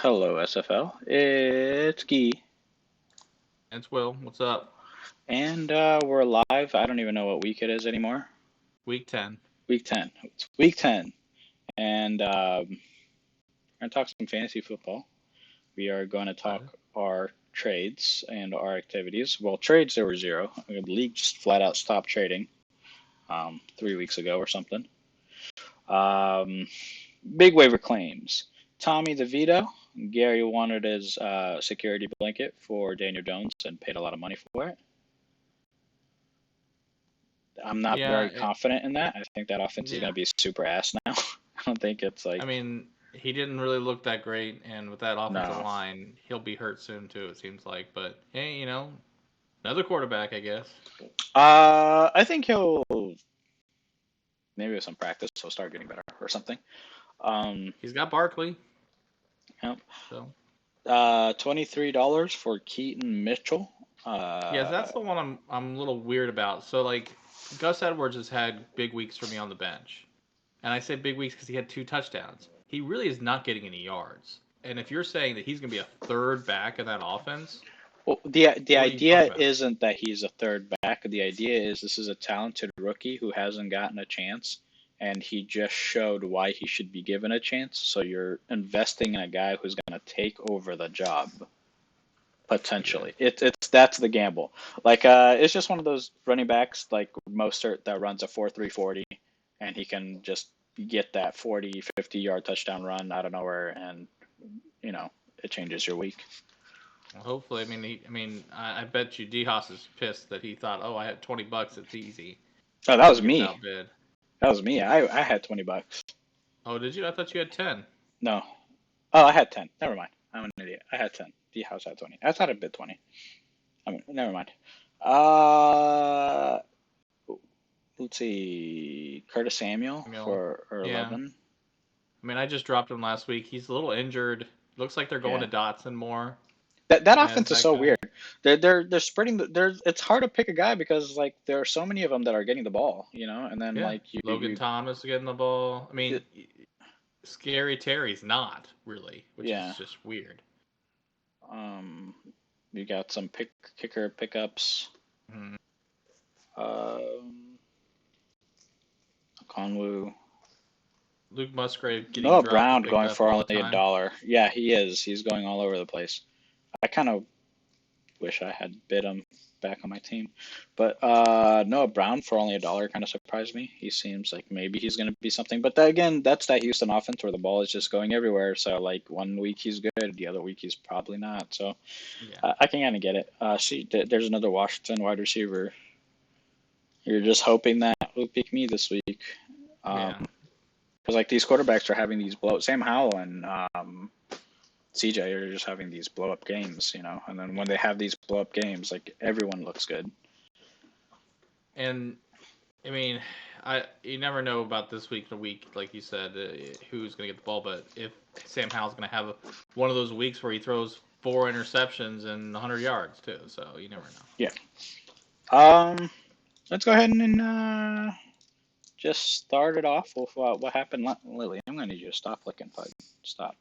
Hello, SFL. It's Guy, It's Will. What's up? and we're live. I don't even know what week it is anymore. Week 10. Week 10. It's week 10, and we're going to talk some fantasy football. We are going to talk Excited. our trades and our activities. Well, trades, there were zero. The league just flat out stopped trading 3 weeks ago or something. Um, Big waiver claims. Tommy DeVito. Gary wanted his security blanket for Daniel Jones and paid a lot of money for it. I'm not Yeah, very confident in that. I think that offense is going yeah. to be super ass now. I don't think it's I like mean, he didn't really look that great, and with that offensive no. line, he'll be hurt soon too. It seems like, but hey, another quarterback, I guess. I think he'll maybe with some practice he'll start getting better or something. Um, He's got Barkley, yep. so $23 for Keaton Mitchell. yeah, Uh, that's the one I'm a little weird about. So like, Gus Edwards has had big weeks for me on the bench, and I say big weeks because he had two touchdowns. He really is not getting any yards, and if you're saying that he's going to be a third back in that offense, well, the what are you talking idea about? isn't that he's a third back. The idea is this is a talented rookie who hasn't gotten a chance, and he just showed why he should be given a chance. So you're investing in a guy who's going to take over the job Yeah. potentially. It's that's the gamble. Like it's just one of those running backs like Mostert that runs a 4.340, and he can just get that 40, 50 yard touchdown run out of nowhere, and you know it changes your week. Well, hopefully, I bet you D Haas is pissed that he thought, oh, I had $20, it's easy, Oh, that and was he gets me. outbid. That was me. I had $20. Oh, did you? I thought you had 10. No. Oh, I had 10. Never mind. I'm an idiot. I had 10. The house had 20. I thought I bid 20. I mean, never mind. Uh, let's see. Curtis Samuel Samuel. for Yeah. 11. I just dropped him last week. He's a little injured. Looks like they're going Yeah. to Dotson more That as offense is that so guy. weird. They're spreading there's it's hard to pick a guy because like there are so many of them that are getting the ball, and then Yeah. like you Logan Thomas getting the ball. it, Scary Terry's not really, which is yeah. just weird. Um, you got some kicker pickups. Mhm. Um, Conwu. Luke Musgrave getting Noah dropped and Brown picked going up for all the only a time. dollar. Yeah, he is. He's going all over the place. I kind of wish I had bid him back on my team. But Noah Brown for only a dollar kind of surprised me. He seems like maybe he's going to be something. But again, that's that Houston offense where the ball is just going everywhere. So like one week he's good, the other week he's probably not. So Yeah. I can kind of get it. See, there's another Washington wide receiver. You're just hoping that will pick me this week. Yeah. Because like these quarterbacks are having these blow. Sam Howell and CJ are just having these blow up games, and then when Yeah. they have these blow up games, like everyone looks good. And I mean, I you never know about this week to week, like you said, who's going to get the ball. But if Sam Howell's going to have one of those weeks where he throws four interceptions and 100 yards too, so you never know. Yeah. Um, let's go ahead and just start it off with what happened. Lily, I'm gonna need you to stop looking, bud. Stop.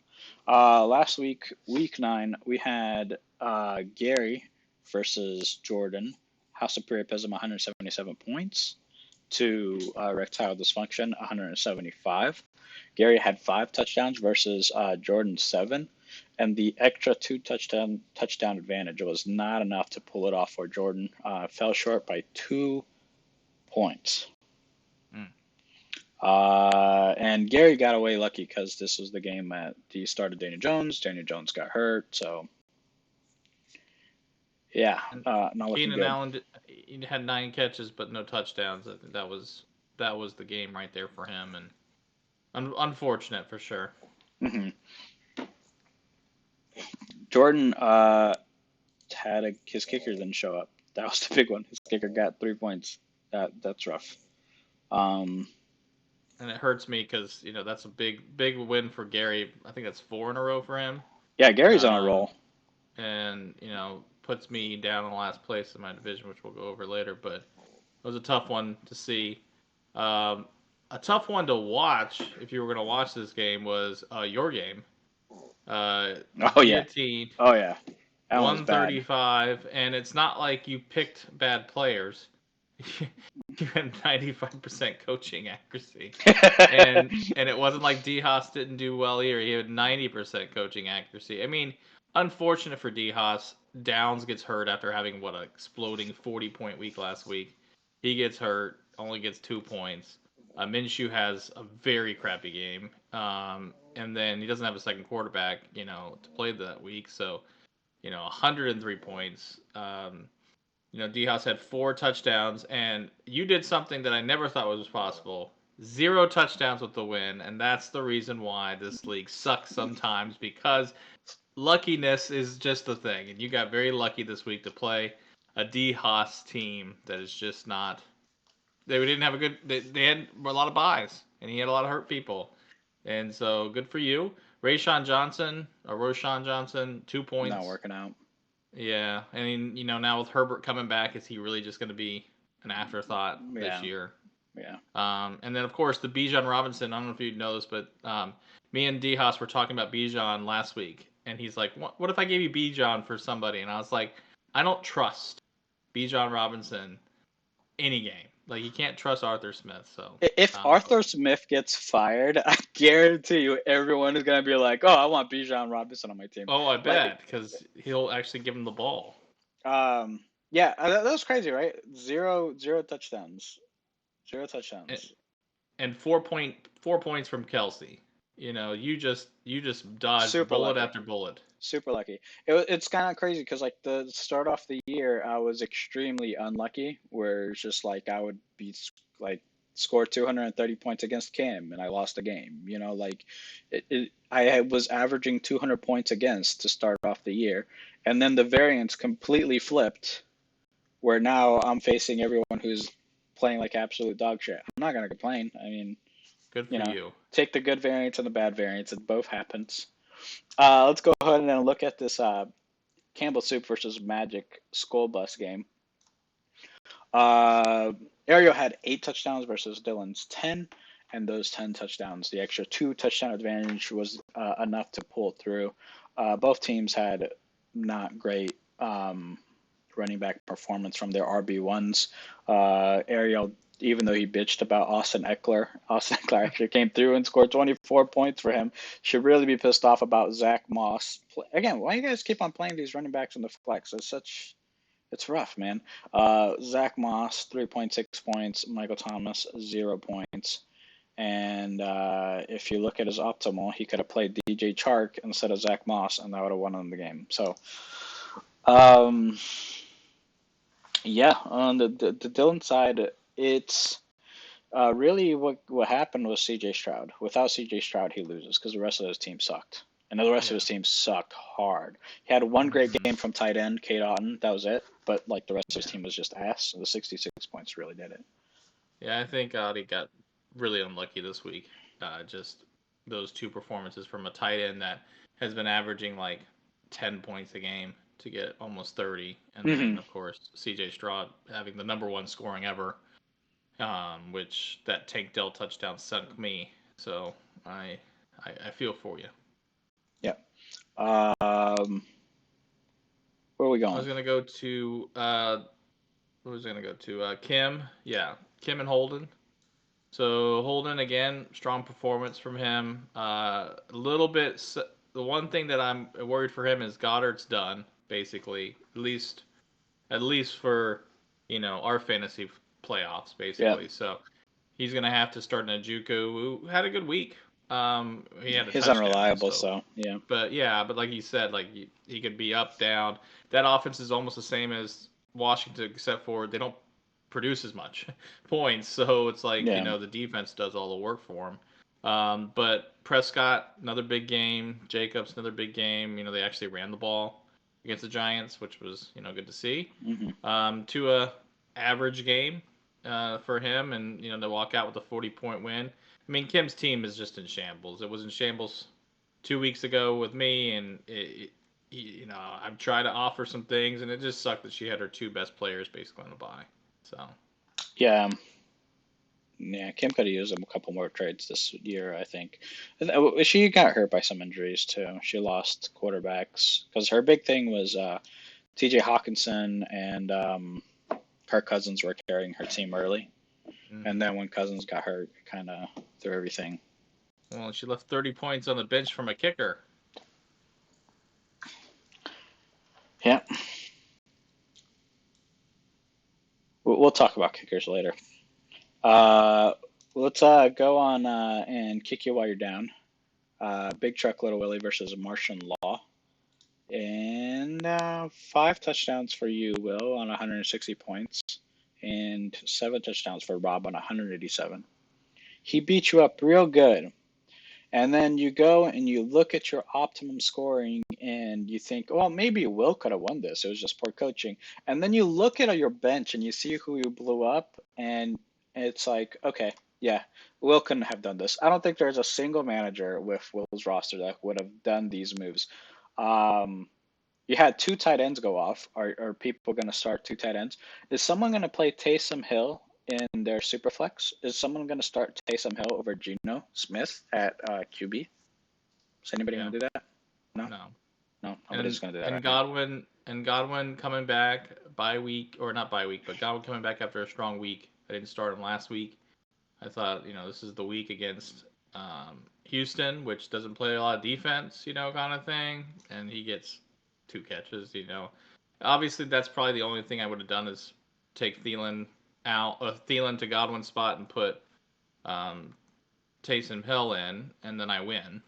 Last week, week 9, we had Gary versus Jordan. House of Priapism 177 points to Erectile Dysfunction 175. Gary had 5 touchdowns versus Jordan 7, and the extra 2 touchdown advantage was not enough to pull it off for Jordan. Fell short by 2 points. Mm. And Gary got away lucky because this was the game that he started Daniel Jones. Daniel Jones got hurt, so yeah, And not looking Keenan good. Allen he had 9 catches but no touchdowns. I think that was the game right there for him, and unfortunate for sure. hmm Jordan his kicker didn't show up. That was the big one. His kicker got 3 points. That's rough. Um, And it hurts me because that's a big win for Gary. I think that's 4 in a row for him. yeah, Gary's on a Um, roll. and puts me down in last place in my division, which we'll go over later. But it was a tough one to see. A tough one to watch if you were going to watch this game was your game. Oh yeah. Guillotine, Oh yeah. That one was bad. 135, and it's not like you picked bad players. You had 95% coaching accuracy. And it wasn't like D Haas didn't do well here. He had 90% coaching accuracy. I mean, unfortunate for D Haas. Downs gets hurt after having what, an exploding 40-point week last week. He gets hurt, only gets 2 points. Minshew has a very crappy game, and then he doesn't have a second quarterback, to play that week. So 103 points. D House had 4 touchdowns, and you did something that I never thought was possible. 0 touchdowns with the win, and that's the reason why this league sucks sometimes, because luckiness is just the thing. And you got very lucky this week to play a D Haas team that is just not. They didn't have a good. They had a lot of buys, and he had a lot of hurt people. And so good for you. Roshan Johnson, 2 points. Not working out. Yeah, I mean, now with Herbert coming back, is he really just going to be an afterthought this year? Yeah. And then of course the Bijan Robinson. I don't know if you know this, but me and D Haas were talking about Bijan last week, and he's like, "What if I gave you Bijan for somebody?" And I was like, "I don't trust Bijan Robinson any game. Like, you can't trust Arthur Smith." So If Arthur Smith gets fired, I guarantee you everyone is gonna be like, "Oh, I want Bijan Robinson on my team." oh, I Like, bet, because he'll actually give him the ball. yeah, that was crazy, right? Zero touchdowns, zero And, touchdowns. and 4 points from Kelsey. You just dodged Super bullet lucky. after bullet. Super lucky. It's kind of crazy because like the start off the year, I was extremely unlucky. Where it's just like I would be like score 230 points against Cam and I lost a game. Like I was averaging 200 points against to start off the year, and then the variance completely flipped. Where now I'm facing everyone who's playing like absolute dog shit. I'm not gonna complain. I mean, Good for you. take the good variance and the bad variance. It both happens. Let's go ahead and look at this Campbell Soup versus Magic School Bus game. Uh, Ariel had 8 touchdowns versus Dylan's 10, and those 10 touchdowns, the extra 2 touchdown advantage was enough to pull through. Both teams had not great running back performance from their RB1s. Ariel, even though he bitched about Austin Eckler actually came through and scored 24 points for him. Should really be pissed off about Zach Moss. Again, why you guys keep on playing these running backs in the flex? It's rough, man. Zach Moss, 3.6 points. Michael Thomas, 0 points. And if you look at his optimal, he could have played DJ Chark instead of Zach Moss, and that would have won him the game. So, yeah, on the Dylan side, it's really what happened was CJ Stroud. Without CJ Stroud, he loses because the rest of his team sucked. And the rest of his team sucked hard. He had one great game from tight end, Kate Otten. That was it. But like the rest of his team was just ass. So the 66 points really did it. Yeah, I think Audi got really unlucky this week. Just those 2 performances from a tight end that has been averaging like 10 points a game to get almost 30. And then, of course, CJ Stroud having the #1 scoring ever, which that Tank Dell touchdown sunk me. So I feel for you. Yeah. Where are we going? I was going to go to, Kim. Yeah, Kim and Holden. So Holden again, strong performance from him. A little bit. The one thing that I'm worried for him is Goddard's done basically. At least for our fantasy playoffs basically. Yeah. So he's gonna have to start Njoku, who had a good week. He had a He's touchdown. unreliable, so yeah. But like you said, like he could be up, down. That offense is almost the same as Washington, except for they don't produce as much points. So it's like the defense does all the work for him. But Prescott, another big game. Jacobs, another big game. They actually ran the ball against the Giants, which was good to see. Tua, average game for him, and to walk out with a 40-point win. I mean, Kim's team is just in shambles. It was in shambles 2 weeks ago with me, and I've tried to offer some things, and it just sucked that she had her 2 best players basically on the bye. So yeah, Yeah, Kim could have used a couple more trades this year, I think. She got hurt by some injuries too. She lost quarterbacks because her big thing was T.J. Hawkinson and Kirk Cousins were carrying her team early, and Hmm. then when Cousins got hurt, it kind of threw everything. Well, she left 30 points on the bench from a kicker. Yeah, we'll talk about kickers later. Uh, let's go on and kick you while you're down. Big Truck Little Willie versus Martian Law. And 5 touchdowns for you, Will, on 160 points, and 7 touchdowns for Rob on 187. He beat you up real good. And then you go and you look at your optimum scoring and you think, well, maybe Will could have won this. It was just poor coaching. And then you look at your bench and you see who you blew up, and it's like, okay, yeah, Will couldn't have done this. I don't think there's a single manager with Will's roster that would have done these moves. Um, you had 2 tight ends go off. Are people going to start 2 tight ends? Is someone going to play Taysom Hill in their superflex? Is someone going to start Taysom Hill over Geno Smith at QB? Is anybody Yeah, going to do that? No, no. no, nobody's And going to do that. and Okay. Godwin coming back bye week, or not bye week, but Godwin coming back after a strong week. I didn't start him last week. I thought, this is the week against Houston, which doesn't play a lot of defense, kind of thing, and he gets 2 catches. Obviously, that's probably the only thing I would have done is take Thielen out, Thielen to Godwin's spot, and put um, Taysom Hill in, and then I win.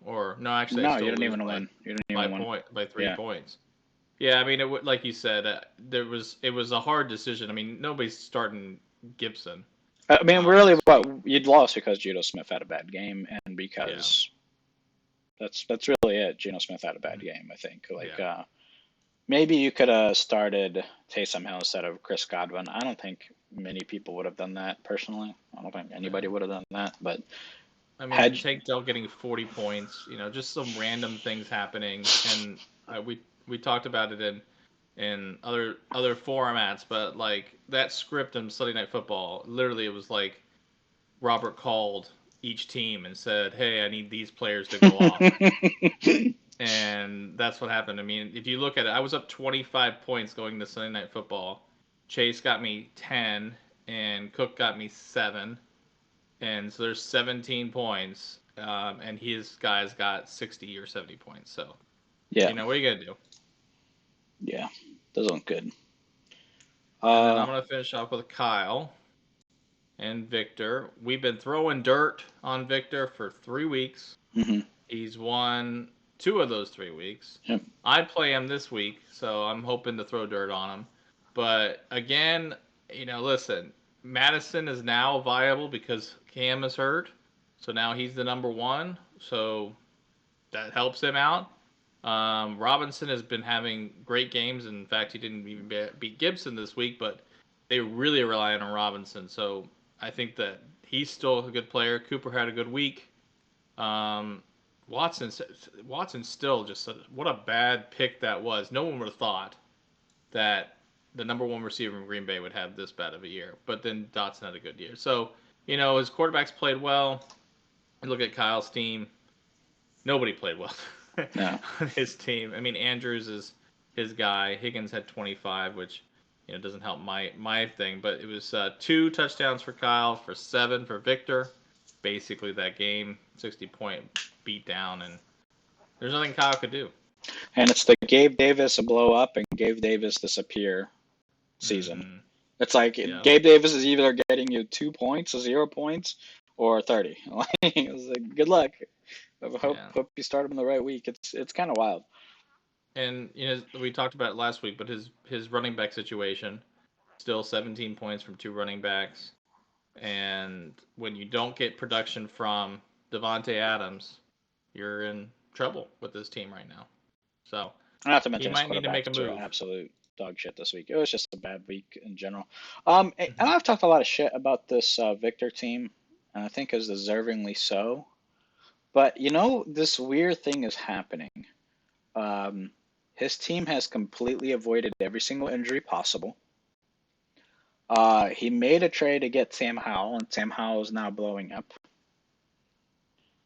Or no, actually, I No, you still don't lose even by win. You don't by even win. point by three Yeah. points. Yeah, I mean, like you said, it was a hard decision. I mean, nobody's starting Gibson I mean, really, this what week. you'd lost because Geno Smith had a bad game, and Yeah, because that's really it. Geno Smith had a bad mhm, game, I think. Like, yeah. maybe you could have started Taysom Hill instead of Chris Godwin. I don't think many people would have done that personally. I don't think Yeah. anybody would have done that. But I mean, had Tank Dell getting 40 points, just some random things happening, and we talked about it in other formats, but like that script in Sunday Night Football, literally it was like Robert called each team and said, "Hey, I need these players to go off." And that's what happened. I mean, if you look at it, I was up 25 points going to Sunday Night Football. Chase got me 10, and Cook got me 7. And so there's 17 points, and his guys got 60 or 70 points. So, yeah, what are you going to do? yeah, doesn't look good. And then Uh, I'm going to finish off with Kyle and Victor. We've been throwing dirt on Victor for 3 weeks. hmm He's won 2 of those 3 weeks. yep. I play him this week, so I'm hoping to throw dirt on him. But again, listen, Madison is now viable because Cam is hurt. So now he's the number one. So that helps him out. Robinson has been having great games. In fact, he didn't even beat Gibson this week, but they really rely on Robinson. So I think that he's still a good player. Cooper had a good week. Um, Watson, Watson still just what a bad pick that was. No one would have thought that the number one receiver in Green Bay would have this bad of a year. But then Dotson had a good year. So his quarterbacks played well. You look at Kyle's team. Nobody played well No. on his team. I mean, Andrews is his guy. Higgins had 25, which doesn't help my thing. But it was 2 touchdowns for Kyle, for 7 for Victor. Basically, that game 60-point beat down, and there's nothing Kyle could do. And it's the Gabe Davis a blow up and Gabe Davis disappear season. Mm-hmm. It's like Yeah, Gabe Davis is either getting you 2 points, 0 points, or 30. It's like, good luck. I yeah. hope you start him in the right week. It's kind of wild. And we talked about it last week, but his running back situation, still 17 points from 2 running backs. And when you don't get production from Devonte Adams, you're in trouble with this team right now. So Not to he mention his might need to make a quarterbacks are move. absolute dog shit this week. It was just a bad week in general. And Mm-hmm. I've talked a lot of shit about this Victor team, and I think is deservingly so. But this weird thing is happening. Um, his team has completely avoided every single injury possible. He made a trade to get Sam Howell, and Sam Howell is now blowing up.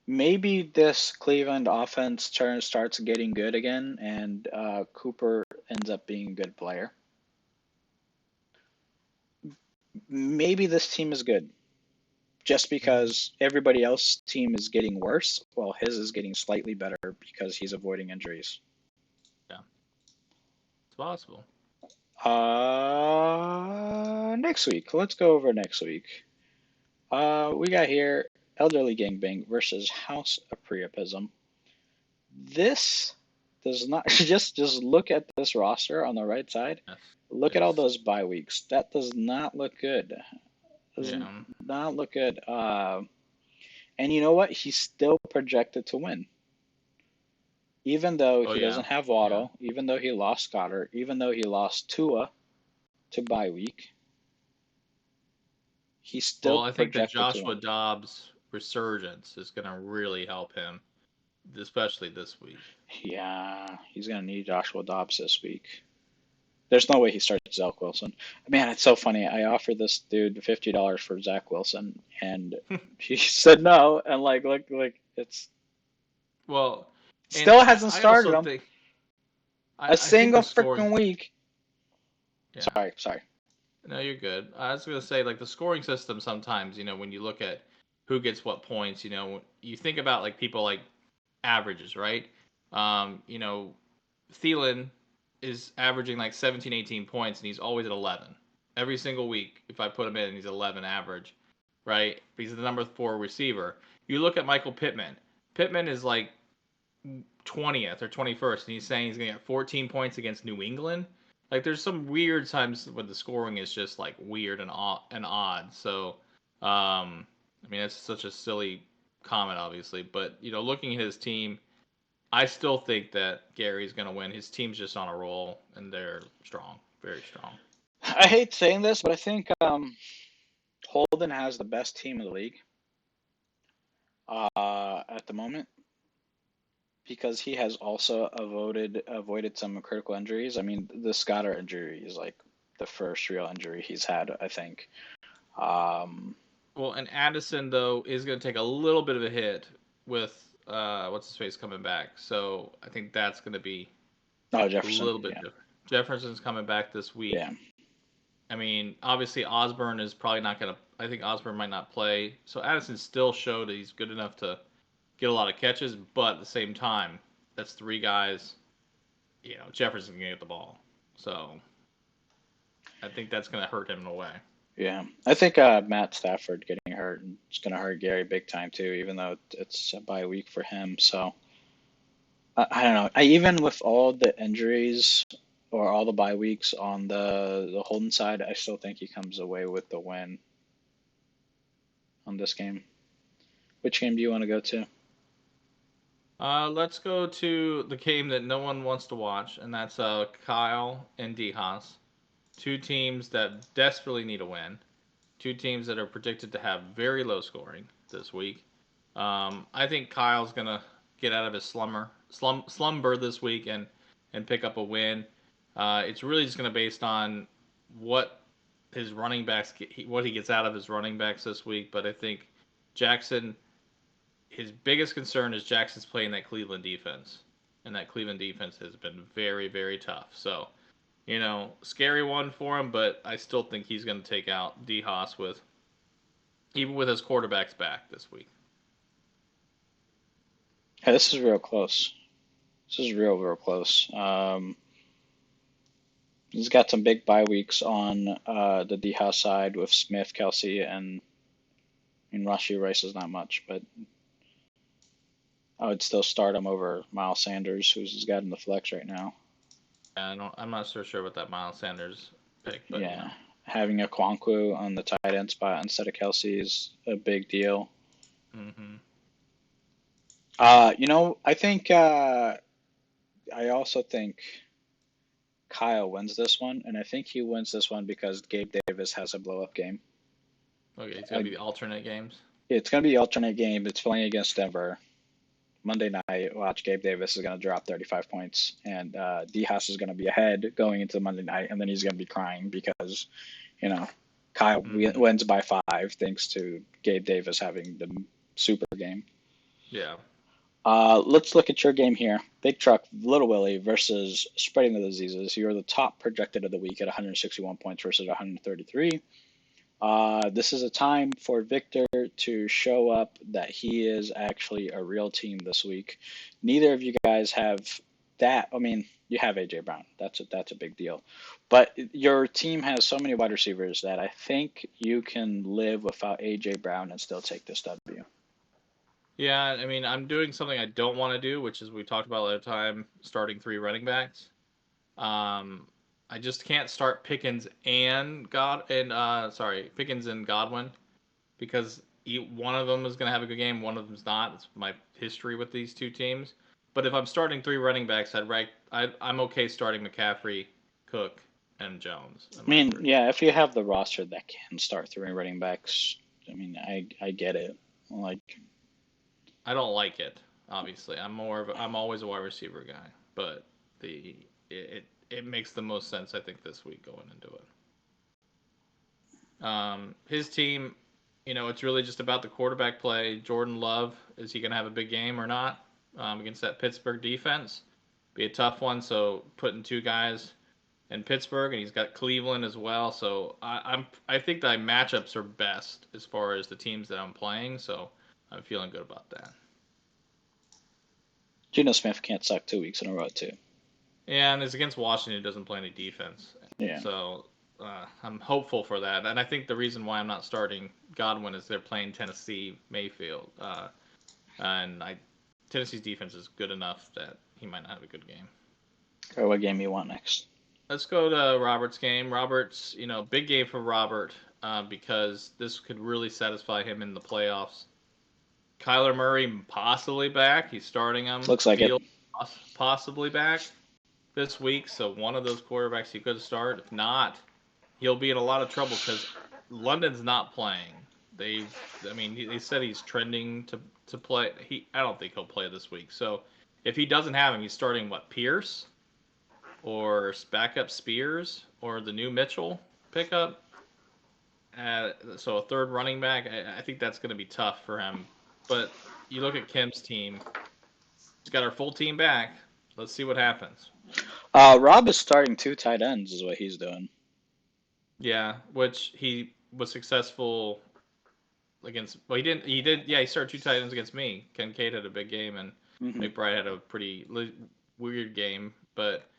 Maybe this Cleveland offense starts getting good again, and Cooper ends up being a good player. Maybe this team is good. Just because everybody else's team is getting worse, while his is getting slightly better because he's avoiding injuries. Yeah, it's possible. Next week. Let's go over next week. We got here Elderly Gangbang versus House of Priapism. This does not just look at this roster on the right side. Yes, Look at all it's those bye weeks. That does not look good. Does yeah. not look good. And you know what? He's still projected to win. Even though Oh he yeah, doesn't have yeah. Waddle, even though he lost Goddard, even though he lost Tua to bye week, he's still Well, I think that projected to Joshua win. Dobbs' resurgence is going to really help him, especially this week. Yeah, he's gonna need Joshua Dobbs this week. There's no way he starts Zach Wilson. Man, it's so funny. I offered this dude $50 for Zach Wilson, and he said no. And like it's Well, and still I, hasn't I started also him think a I think single the scoring. freaking week. Yeah, Sorry. no, you're good. I was gonna say like the scoring system sometimes, when you look at who gets what points, you think about like people like averages, right? You know, Thielen is averaging like 17, 18 points, and he's always at 11 every single week. If I put him in, he's 11 average, right? He's the number 4 receiver. You look at Michael Pittman. Pittman is like 20th or 21st, and he's saying he's going to get 14 points against New England. Like, there's some weird times when the scoring is just like weird and odd. So, I mean, it's such a silly comment, obviously, but looking at his team, I still think that Gary's going to win. His team's just on a roll, and they're strong, very strong. I hate saying this, but I think Holden has the best team in the league at the moment because he has also avoided some critical injuries. I mean, the Scotter injury is like the first real injury he's had, I think. Um, Well, and Addison though is going to take a little bit of a hit with what's his face coming back. So I think that's going to be oh, a Jefferson, little bit yeah, different. Jefferson's coming back this yeah. week. I mean, obviously Osborne is probably not going to. I think Osborne might not play. So Addison still showed that he's good enough to get a lot of catches, but at the same time, that's 3 guys. Jefferson's going to get the ball. So I think that's going to hurt him in a way. Yeah, I think Matt Stafford getting hurt is going to hurt Gary big time too, even though it's a bye week for him. So I don't know. Even with all the injuries or all the bye weeks on the Holden side, I still think he comes away with the win on this game. Which game do you want to go to? Let's go to the game that no one wants to watch, and that's Kyle and D Haas, 2 teams that desperately need a win, 2 teams that are predicted to have very low scoring this week. I think Kyle's gonna get out of his slumber this week and pick up a win. It's really just gonna based on what his running backs what he gets out of his running backs this week. But I think Jackson, his biggest concern is Jackson's playing that Cleveland defense, and that Cleveland defense has been very, very tough. So, scary one for him, but I still think he's going to take out D Haas even with his quarterbacks back this week. Yeah, this is real close. This is real close. He's got some big bye weeks on the D House side with Smith, Kelsey, and Rashi Rice is not much, but I would still start him over Miles Sanders, who's got in the flex right now. I'm not so sure about that Miles Sanders pick, but Yeah, having a Kwankwu on the tight end spot instead of Kelsey is a big deal. Mm-hmm. I think I also think Kyle wins this one, and I think he wins this one because Gabe Davis has a blow up game. Okay, it's gonna be the alternate games. It's going to be the alternate game. It's playing against Denver. Monday night, watch Gabe Davis is going to drop 35 points, and D House is going to be ahead going into Monday night, and then he's going to be crying because, Kyle Mm-hmm. wins by 5 thanks to Gabe Davis having the super game. Yeah. Let's look at your game here. Big Truck, Little Willie versus Spreading the Diseases. You're the top projected of the week at 161 points versus 133. This is a time for Victor to show up that he is actually a real team this week. Neither of you guys have that. I mean, you have AJ Brown. That's a big deal. But your team has so many wide receivers that I think you can live without AJ Brown and still take this W. Yeah, I mean, I'm doing something I don't want to do, which is we talked about last time, starting 3 running backs. Um, I just can't start Pickens and Pickens and Godwin because one of them is going to have a good game, one of them's not. It's my history with these two teams. But if I'm starting 3 running backs, I'm okay starting McCaffrey, Cook, and Jones in I my mean, three. yeah, if you have the roster that can start three running backs, I mean, I get it. Like, I don't like it. Obviously, I'm always a wide receiver guy, but it makes the most sense I think this week going into it. His team, it's really just about the quarterback play. Jordan Love, is he going to have a big game or not against that Pittsburgh defense? Be a tough one. So putting 2 guys in Pittsburgh, and he's got Cleveland as well. So I think that matchups are best as far as the teams that I'm playing. So I'm feeling good about that. Geno Smith can't suck 2 weeks in a row, too. Yeah, and it's against Washington, who doesn't play any defense. Yeah. So I'm hopeful for that. And I think the reason why I'm not starting Godwin is they're playing Tennessee Mayfield, and Tennessee's defense is good enough that he might not have a good game. Okay, what game you want next? Let's go to Robert's game. Robert's, big game for Robert because this could really satisfy him in the playoffs. Kyler Murray possibly back. He's starting him. Looks like it. Fields possibly back this week, so one of those quarterbacks he could start. If not, he'll be in a lot of trouble because London's not playing. They said he's trending to play. I don't think he'll play this week. So if he doesn't have him, he's starting Pierce or backup Spears or the new Mitchell pickup. So a third running back, I think that's going to be tough for him. But you look at Kim's team; he's got our full team back. Let's see what happens. Rob is starting 2 tight ends, is what he's doing. Yeah, which he was successful against. Well, he didn't. He did. Yeah, he started 2 tight ends against me. Kincaid had a big game, and McBride had a pretty weird game. But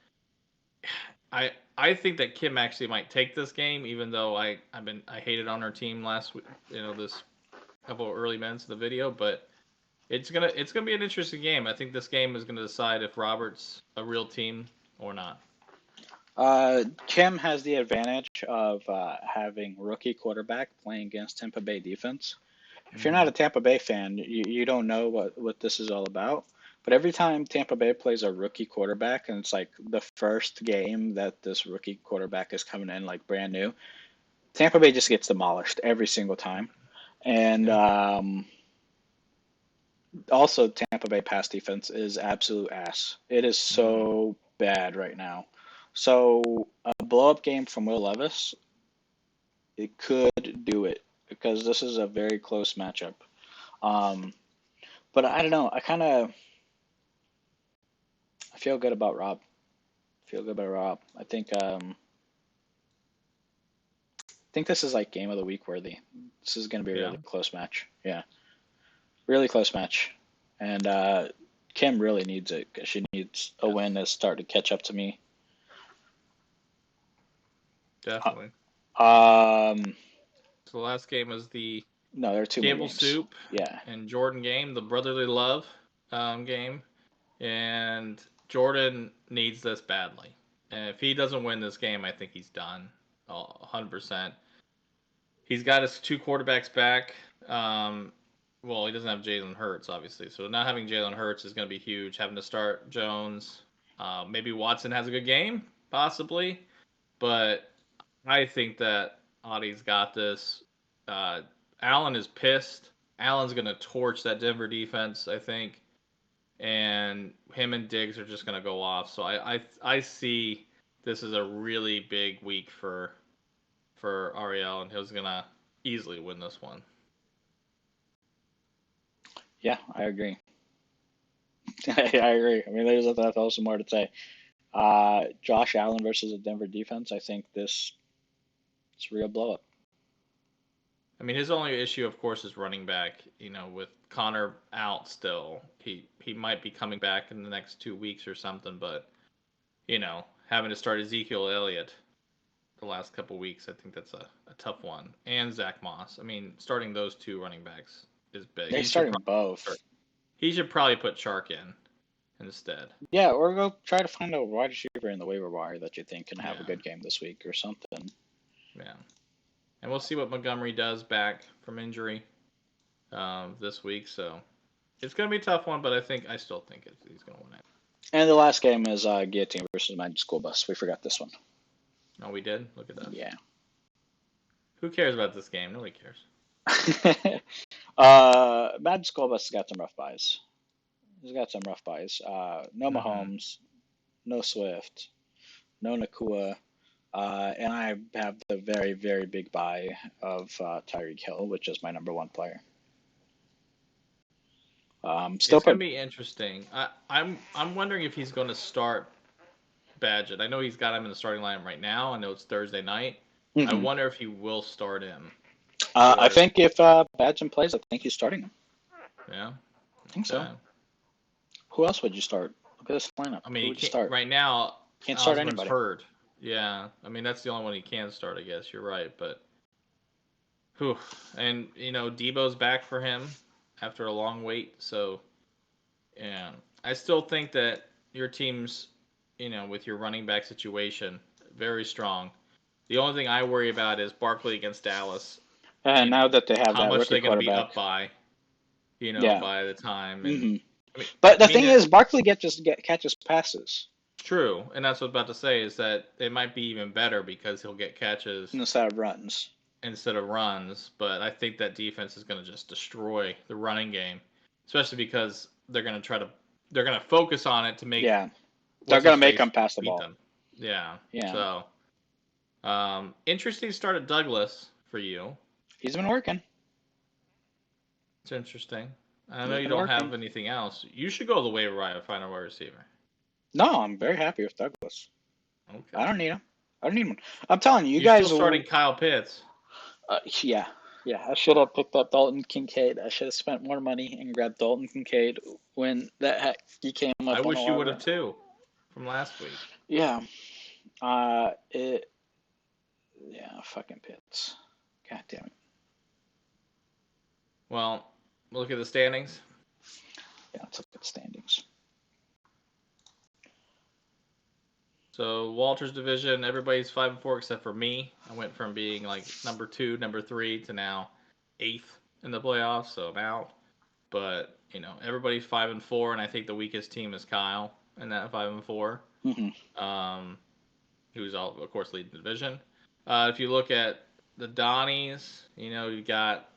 I think that Kim actually might take this game, even though I hated on our team last week. This couple of early minutes of the video, but it's gonna be an interesting game. I think this game is gonna decide if Robert's a real team or not. Kim has the advantage of having rookie quarterback playing against Tampa Bay defense. If you're not a Tampa Bay fan, you don't know what this is all about. But every time Tampa Bay plays a rookie quarterback, and it's like the first game that this rookie quarterback is coming in like brand new, Tampa Bay just gets demolished every single time. And also, Tampa Bay pass defense is absolute ass. It is so bad right now. So a blow up game from Will Levis, it could do it because this is a very close matchup. But I don't know. I feel good about Rob. I think this is like game of the week worthy. This is going to be a really close match. Yeah, really close match. And Kim really needs it because she needs a win to start to catch up to me. Definitely. So the last game was the no, there are 2 Campbell more games. Soup Yeah. and Jordan game, the brotherly love game, and Jordan needs this badly. And if he doesn't win this game, I think he's done, 100%. He's got his 2 quarterbacks back. Well, he doesn't have Jalen Hurts, obviously. So not having Jalen Hurts is going to be huge. Having to start Jones. Maybe Watson has a good game, possibly. But I think that Audie's got this. Allen is pissed. Allen's going to torch that Denver defense, I think. And him and Diggs are just going to go off. So I see this is a really big week for for Ariel, and he was gonna easily win this one. Yeah, I agree. I agree. I mean, there's nothing else more to say. Josh Allen versus the Denver defense. I think this is a real blow up. I mean, his only issue, of course, is running back. You know, with Connor out still, he might be coming back in the next 2 weeks or something. But having to start Ezekiel Elliott the last couple weeks, I think that's a tough one. And Zach Moss. I mean, starting those two running backs is big. They're starting both. He should probably put Chark in instead. Yeah, or go try to find a wide receiver in the waiver wire that you think can have a Yeah, good game this week or something. yeah. And we'll see what Montgomery does back from injury this week. So it's going to be a tough one, but I still think he's going to win it. And the last game is Guillotine versus Magic School Bus. We forgot this one. Oh, we did? Look at that. Yeah. Who cares about this game? Nobody cares. Magic School Bus has got some rough buys. He's got some rough buys. No Mahomes, no Swift, no Nakua, and I have the very, very big buy of Tyreek Hill, which is my number one player. It's going to be interesting. I'm wondering if he's going to start Badgett. I know he's got him in the starting lineup right now. I know it's Thursday night. I wonder if he will start him. I think if Badgett plays, I think he's starting him. Yeah? I think so. Who else would you start? Look at this lineup. I mean, who would you start? Right now, can't start anybody. Hurt. Yeah, I mean, that's the only one he can start, I guess. You're right, but... Whew. And, Debo's back for him after a long wait, so... Yeah. I still think that your team's, with your running back situation, very strong. The only thing I worry about is Barkley against Dallas. And now that they have that rookie quarterback. How much they're going to be up by, by the time. And, but the thing is, Barkley catches passes. True, and that's what I was about to say, is that it might be even better because he'll get catches. Instead of runs. But I think that defense is going to just destroy the running game, especially because they're going to focus on it to make. Yeah, they're going to make them pass the ball. Them. Yeah. So, interesting start at Douglas for you. He's been working. It's interesting. I know you don't have anything else. You should go to the waiver wire and find a wide receiver. No, I'm very happy with Douglas. Okay. I don't need him. I don't need one. I'm telling you, You're guys. Still starting Kyle Pitts. Yeah. I should have picked up Dalton Kincaid. I should have spent more money and grabbed Dalton Kincaid when he came up. I wish you would have too, from last week. Yeah. Fucking Pitts. God damn it. Well, look at the standings. Yeah, let's look at the standings. So Walter's division, everybody's 5-4 except for me. I went from being like number 2, number 3 to now 8th in the playoffs, so I'm out. But everybody's 5-4, and I think the weakest team is Kyle in that 5-4. Who's of course leading the division. If you look at the Donnies, you got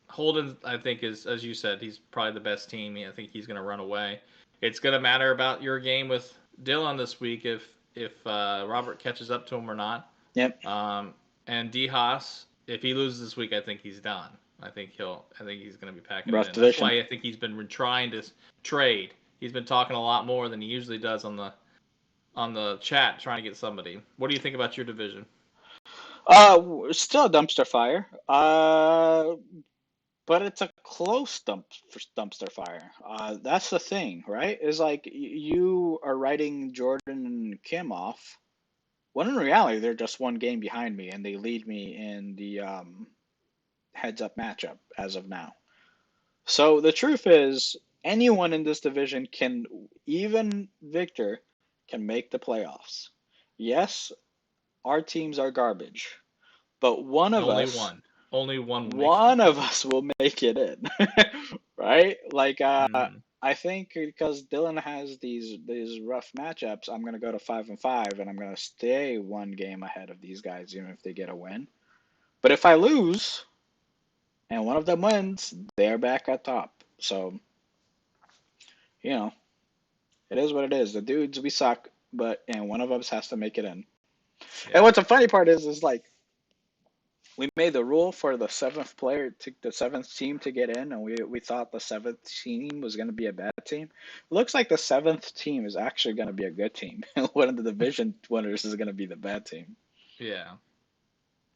Holden. I think is, as you said, he's probably the best team. I think he's going to run away. It's going to matter about your game with Dylan this week if Robert catches up to him or not. Yep. And D Haas, if he loses this week, I think he's done. I think he's going to be packing rough it in. Division. That's why I think he's been trying to trade. He's been talking a lot more than he usually does on the chat, trying to get somebody. What do you think about your division? Still a dumpster fire. But it's a close dumpster fire. That's the thing, right? Is like you are writing Jordan and Kim off, when in reality they're just one game behind me, and they lead me in the heads-up matchup as of now. So the truth is, anyone in this division can, even Victor, can make the playoffs. Yes, our teams are garbage, but only one of us will make it in, right? Like, I think because Dylan has these rough matchups, I'm gonna go to 5-5, and I'm gonna stay one game ahead of these guys, even if they get a win. But if I lose, and one of them wins, they're back at top. So, it is what it is. The dudes, we suck, and one of us has to make it in. Yeah. And what's the funny part is like, we made the rule for the seventh team to get in, and we thought the seventh team was going to be a bad team. It looks like the seventh team is actually going to be a good team. One of the division winners is going to be the bad team. Yeah.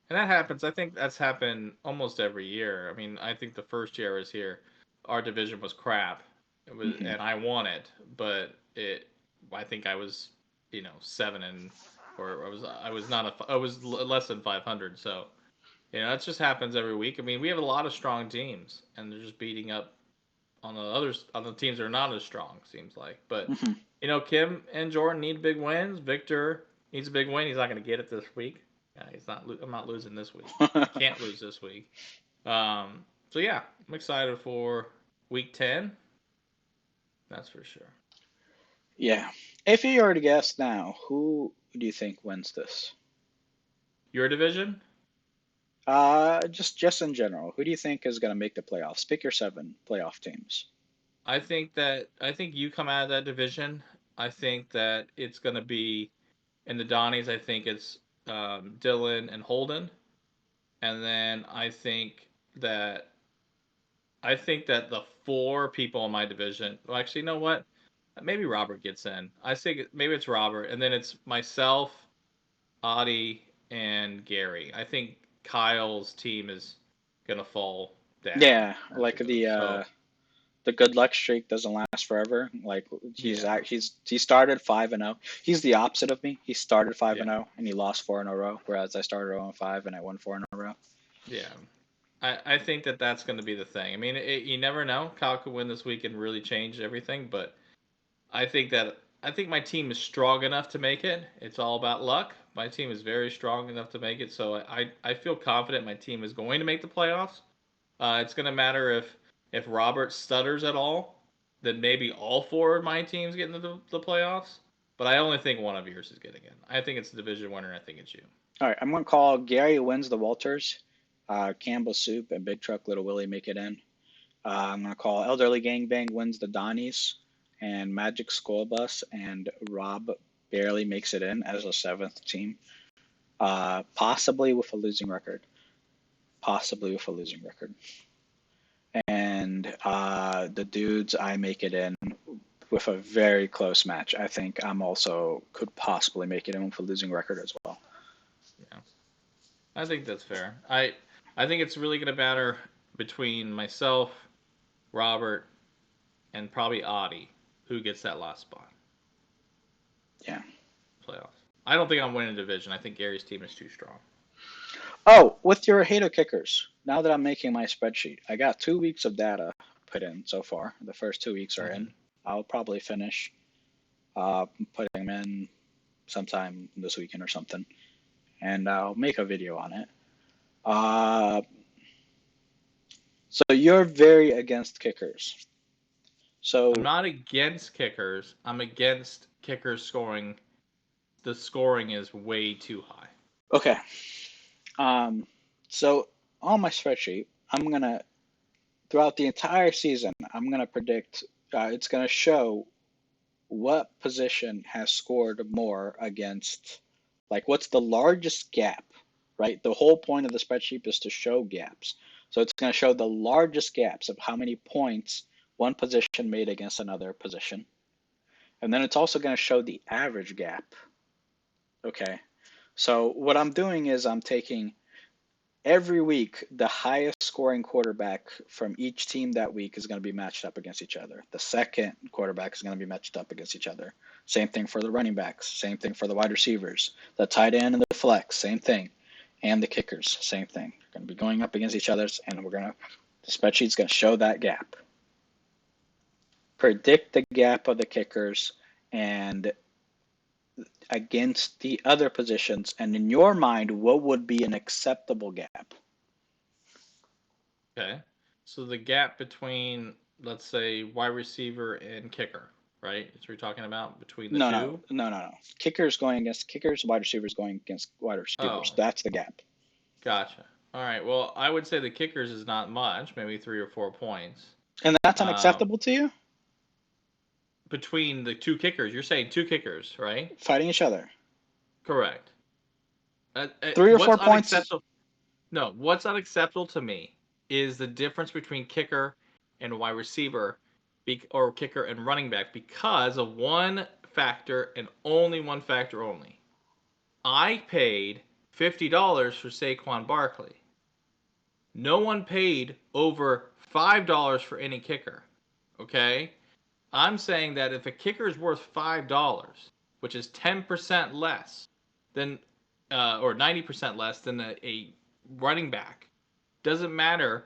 And that happens. I think that's happened almost every year. I mean, I think the first year I was here, our division was crap. It was, Hmm. and I won it, but I think I was, 7 and, or I was not I was less than 500. So, that just happens every week. I mean, we have a lot of strong teams, and they're just beating up on the teams that are not as strong. Seems like, but Hmm. Kim and Jordan need big wins. Victor needs a big win. He's not going to get it this week. He's not. I'm not losing this week. I can't lose this week. So yeah, I'm excited for week 10. That's for sure. Yeah. If you already guessed now, who do you think wins this? Your division? Just in general, who do you think is going to make the playoffs? Pick your seven playoff teams. I think you come out of that division. I think that it's going to be in the Donnies. I think it's Dylan and Holden, and then that I think that the four people in my division. Well, actually, you know what? Maybe Robert gets in. I think maybe it's Robert, and then it's myself, Audie, and Gary. I think Kyle's team is gonna fall down Yeah, as like it goes. So the good luck streak doesn't last forever. Like yeah, he started 5-0. He's the opposite of me. He started 5 yeah, and 0 and he lost four in a row, whereas I started 0 and 5 and I won four in a row. yeah. I think that that's going to be the thing. I mean, you never know. Kyle could win this week and really change everything, but I think my team is strong enough to make it. It's all about luck. My team is very strong enough to make it, so I feel confident my team is going to make the playoffs. It's going to matter if Robert stutters at all, then maybe all four of my teams get into the playoffs. But I only think one of yours is getting in. I think it's the division winner. And I think it's you. All right, I'm gonna call Gary wins the Walters, Campbell Soup and Big Truck Little Willie make it in. I'm gonna call Elderly Gangbang wins the Donnies, and Magic School Bus and Rob barely makes it in as a seventh team, possibly with a losing record. Possibly with a losing record. And the dudes, I make it in with a very close match. I think I'm also could possibly make it in with a losing record as well. Yeah, I think that's fair. I think it's really going to matter between myself, Robert, and probably Audie who gets that last spot Yeah. playoffs. I don't think I'm winning the division. I think Gary's team is too strong. Oh, with your Hato kickers, now that I'm making my spreadsheet, I got 2 weeks of data put in so far. The first 2 weeks are in. Mm-hmm. I'll probably finish putting them in sometime this weekend or something, and I'll make a video on it. Uh, so you're very against kickers. I'm So not against kickers. I'm against kickers scoring. The scoring is way too high. okay, um, so on my spreadsheet, I'm gonna throughout the entire season, I'm gonna predict. It's gonna show what position has scored more against, like, what's the largest gap, right? The whole point of the spreadsheet is to show gaps. So it's going to show the largest gaps of how many points one position made against another position. And then it's also going to show the average gap. Okay. So what I'm doing is I'm taking every week, the highest scoring quarterback from each team that week is going to be matched up against each other. The second quarterback is going to be matched up against each other. Same thing for the running backs. Same thing for the wide receivers. The tight end and the flex, same thing. And the kickers, same thing. They're going to be going up against each other, and the spreadsheet's going to show that gap. Predict the gap of the kickers and against the other positions, and in your mind, what would be an acceptable gap? Okay. So the gap between, let's say, wide receiver and kicker, right? That's what you're talking about between the No, no, two? no, no, no. Kickers going against kickers, wide receivers going against wide receivers. Oh, That's the gap. gotcha. All right. Well, I would say the kickers is not much, maybe 3 or 4 points. And that's Um, unacceptable to you? Between the two kickers, you're saying two kickers, right? Fighting each other. Correct. 3 or What's 4 points. unacceptable? No, what's unacceptable to me is the difference between kicker and wide receiver, or kicker and running back, because of one factor and only one factor only. I paid $50 for Saquon Barkley. No one paid over $5 for any kicker. Okay? I'm saying that if a kicker is worth $5, which is 10% less than, or 90% less than a running back, doesn't matter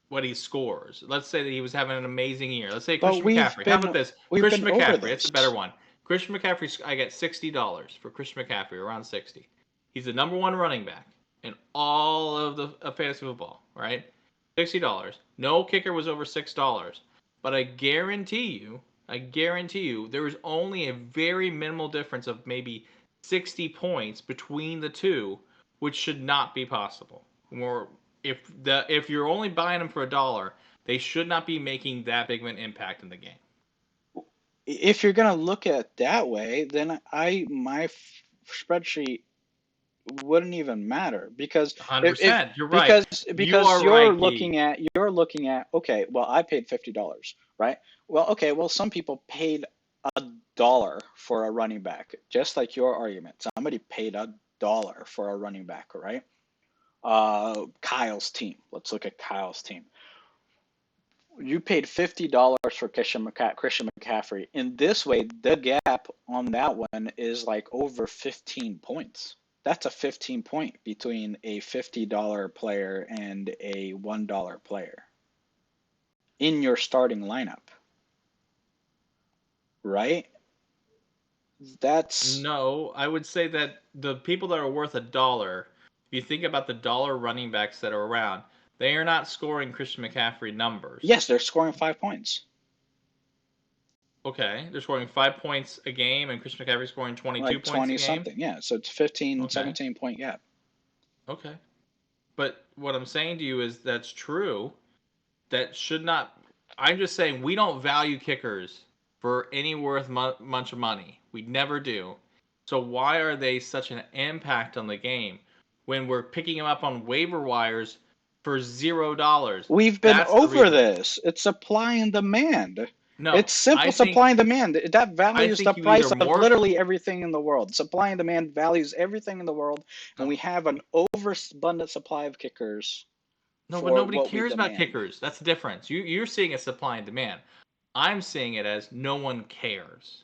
what he scores. Let's say that he was having an amazing year. Let's say But Christian McCaffrey. How about this? we've been Christian over McCaffrey. That's this. a better one. Christian McCaffrey. I get $60 for Christian McCaffrey, around 60. He's the number one running back in all of the fantasy football. Right? $60. No kicker was over $6. But I guarantee you, there was only a very minimal difference of maybe 60 points between the two, which should not be possible. Or if you're only buying them for $1, they should not be making that big of an impact in the game. If you're gonna look at it that way, then my spreadsheet wouldn't even matter because if 100%. You're right. You because are right, Key. you're looking at okay, well I paid $50, right? Well, okay, well some people paid $1 for a running back, just like your argument. Somebody paid $1 for a running back, right? Kyle's team. Let's look at Kyle's team. You paid $50 for Christian McCaffrey. In this way, the gap on that one is like over 15 points. That's a 15 point between a $50 player and a $1 player in your starting lineup, right? That's No, I would say that the people that are worth $1, if you think about the dollar running backs that are around, they are not scoring Christian McCaffrey numbers. yes, they're scoring 5 points, Okay, they're scoring 5 points a game, and Christian McCaffrey scoring 22 like points a 20 game. something. Yeah, so it's 15, Okay, 17 point gap. okay. But what I'm saying to you is that's true. That should not. I'm just saying we don't value kickers for any worth much money. We never do. So why are they such an impact on the game when we're picking them up on waiver wires for $0? We've been That's the over reason. this. It's supply and demand. No, It's simple supply and demand. That I values the think you either price of morph. literally everything in the world. Supply and demand values everything in the world, and No, we have an overabundant supply of kickers no, but for nobody what we cares about demand. kickers. That's the difference. You're seeing a supply and demand. I'm seeing it as no one cares.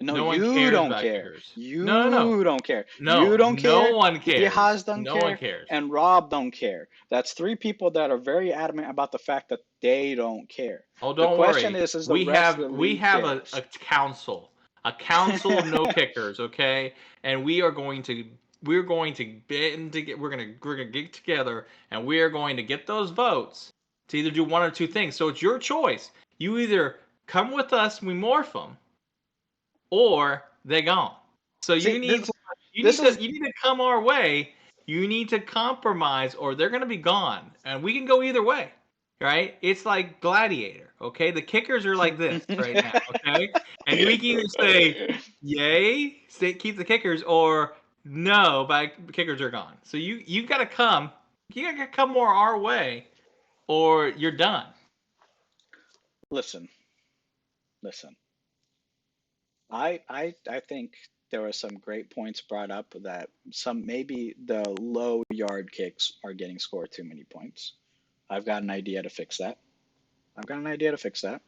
No, No one you cares don't about care. kickers. No, no, no. You don't care. You No, don't no care. one cares. Yahaz don't No one care. cares. And Rob don't care. That's three people that are very adamant about the fact that they don't care. Oh, The don't question worry. is the We rest of have the we league have cares. a council of no kickers, okay? And we're going to get together and we are going to get those votes to either do one or two things. So it's your choice. You either come with us and we morph them, or they gone. So See, you need this is you need to come our way. You need to compromise, or they're gonna be gone, and we can go either way, right? It's like Gladiator, okay? The kickers are like this right now, okay? And we can either say yay, keep the kickers, or no, but kickers are gone. So you gotta come, you gotta come more our way, or you're done. listen, listen. I think there were some great points brought up that some maybe the low yard kicks are getting scored too many points. I've got an idea to fix that. I've got an idea to fix that.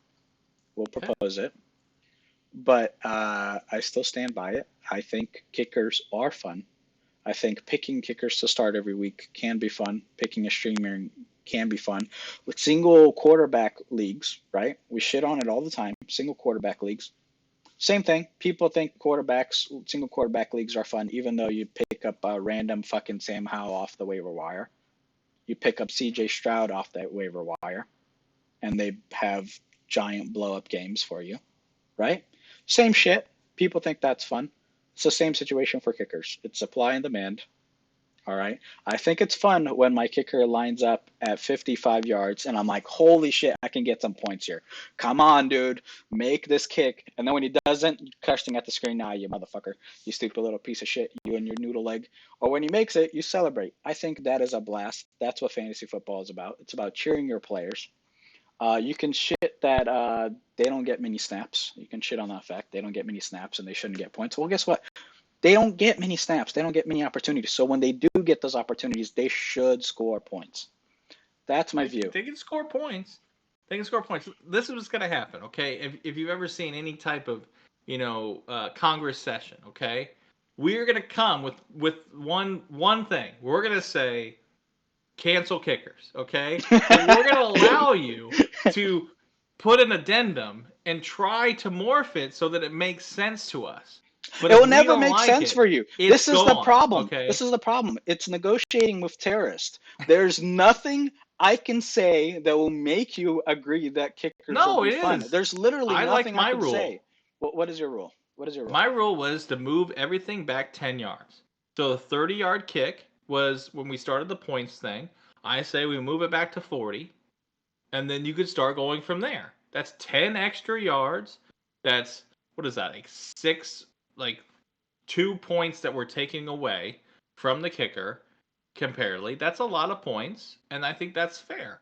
We'll Okay. propose it. But I still stand by it. I think kickers are fun. I think picking kickers to start every week can be fun. Picking a streamer can be fun. With single quarterback leagues, right? We shit on it all the time. Single quarterback leagues. Same thing. People think single quarterback leagues are fun, even though you pick up a random fucking Sam Howell off the waiver wire. You pick up CJ Stroud off that waiver wire, and they have giant blow up games for you, right? Same shit. People think that's fun. It's the same situation for kickers. It's supply and demand. All right. I think it's fun when my kicker lines up at 55 yards and I'm like, holy shit, I can get some points here. Come on, dude. Make this kick. And then when he doesn't, you're cursing at the screen. Nah, you motherfucker. You stupid little piece of shit. You and your noodle leg. Or when he makes it, you celebrate. I think that is a blast. That's what fantasy football is about. It's about cheering your players. You can shit that they don't get many snaps. You can shit on that fact. They don't get many snaps and they shouldn't get points. Well, guess what? They don't get many snaps. They don't get many opportunities. So when they do get those opportunities, they should score points. That's my view. They can score points. They can score points. This is what's going to happen, okay? If you've ever seen any type of, Congress session, okay, we're going to come with one thing. We're going to say cancel kickers, okay? But we're going to allow you to put an addendum and try to morph it so that it makes sense to us. But It if will we never don't make like sense it, for you. it's This is the gone, problem. okay? This is the problem. It's negotiating with terrorists. There's nothing I can say that will make you agree that kickers will No, be it fun. is. There's literally I liked nothing I my could rule. say. What is your rule? What is your rule? My rule was to move everything back 10 yards. So the 30-yard kick was when we started the points thing. I say we move it back to 40, and then you could start going from there. That's 10 extra yards. That's, what is that, like like 2 points that we're taking away from the kicker comparatively. That's a lot of points, and I think that's fair.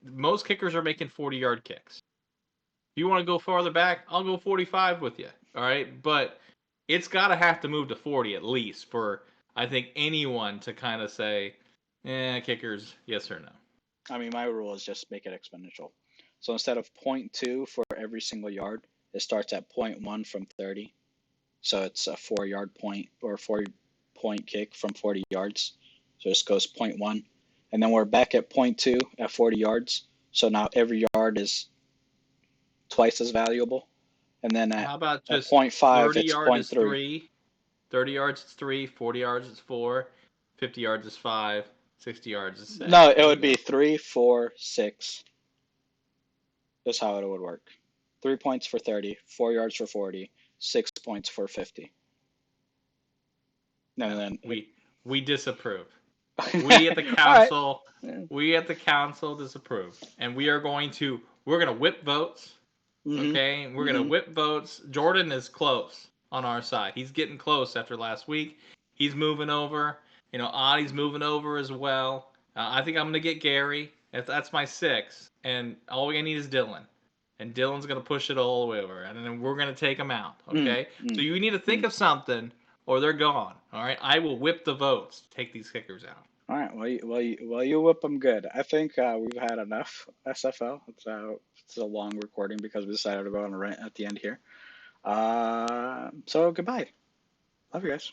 Most kickers are making 40-yard kicks. If you want to go farther back, I'll go 45 with you. All right, but it's got to have to move to 40 at least for I think anyone to kind of say, kickers, yes or no. I mean, my rule is just make it exponential. So instead of point 0.2 for every single yard, it starts at point 0.1 from 30. So it's a 4-yard point or 4-point kick from 40 yards. So this goes point 0.1. And then we're back at point 0.2 at 40 yards. So now every yard is twice as valuable. And then How about at just point 0.5, 30 it's yards point is 0.3. 3, 30 yards is 3, 40 yards is 4, 50 yards is 5, 60 yards is 6. No, it There you would be go. 3, 4, 6. That's how it would work. 3 points for 30, 4 yards for 40, 6 points for 50. No, And then, we disapprove. all We at the right. council, Yeah. we at the council disapprove, and we're gonna whip votes. Mm-hmm. Okay, we're gonna Mm-hmm. whip votes. Jordan is close on our side. He's getting close after last week. He's moving over. Audie's moving over as well. I think I'm gonna get Gary. That's my 6, and all we need is Dylan, and Dylan's gonna push it all the way over, and then we're gonna take him out. Okay, so Mm-hmm. you need to think of something, or they're gone. All right, I will whip the votes to take these kickers out. All right. Well, you whip them good. I think we've had enough SFL. It's a long recording because we decided to go on a rant at the end here. So goodbye. Love you guys.